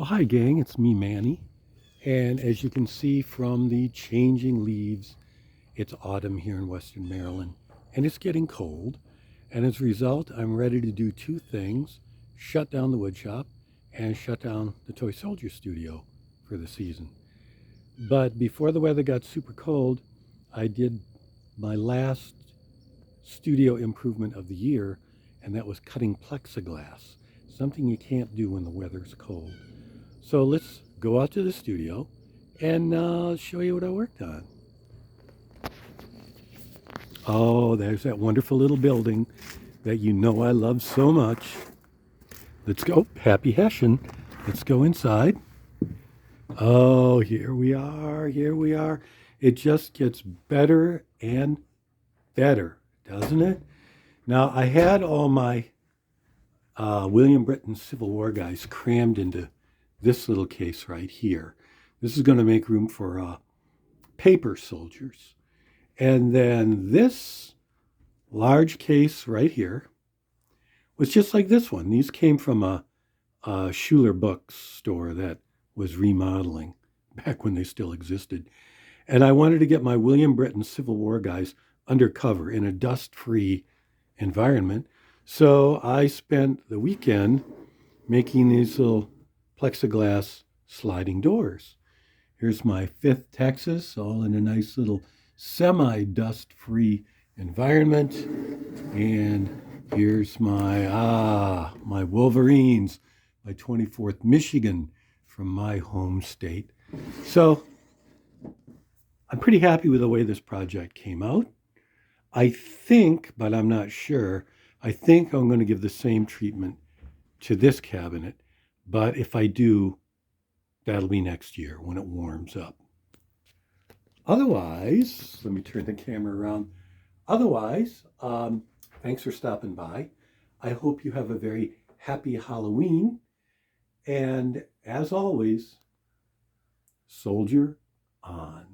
Well, hi gang, it's me, Manny. And as you can see from the changing leaves, it's autumn here in Western Maryland and it's getting cold. And as a result, I'm ready to do two things: shut down the woodshop and shut down the Toy Soldier Studio for the season. But before the weather got super cold, I did my last studio improvement of the year, and that was cutting plexiglass, something you can't do when the weather's cold. So let's go out to the studio and show you what I worked on. Oh, there's that wonderful little building that you know I love so much. Let's go. Happy Hessian. Let's go inside. Oh, here we are. Here we are. It just gets better and better, doesn't it? Now, I had all my William Britton Civil War guys crammed into this little case right here. This is going to make room for paper soldiers. And then this large case right here was just like this one. These came from a Schuler bookstore that was remodeling back when they still existed. And I wanted to get my William Britton Civil War guys undercover in a dust-free environment. So I spent the weekend making these little plexiglass sliding doors. Here's my 5th Texas, all in a nice little semi-dust-free environment. And here's my Wolverines, my 24th Michigan from my home state. So I'm pretty happy with the way this project came out. I think, but I'm not sure, I think I'm going to give the same treatment to this cabinet. But if I do, that'll be next year when it warms up. Otherwise, let me turn the camera around. Otherwise, thanks for stopping by. I hope you have a very happy Halloween. And as always, soldier on.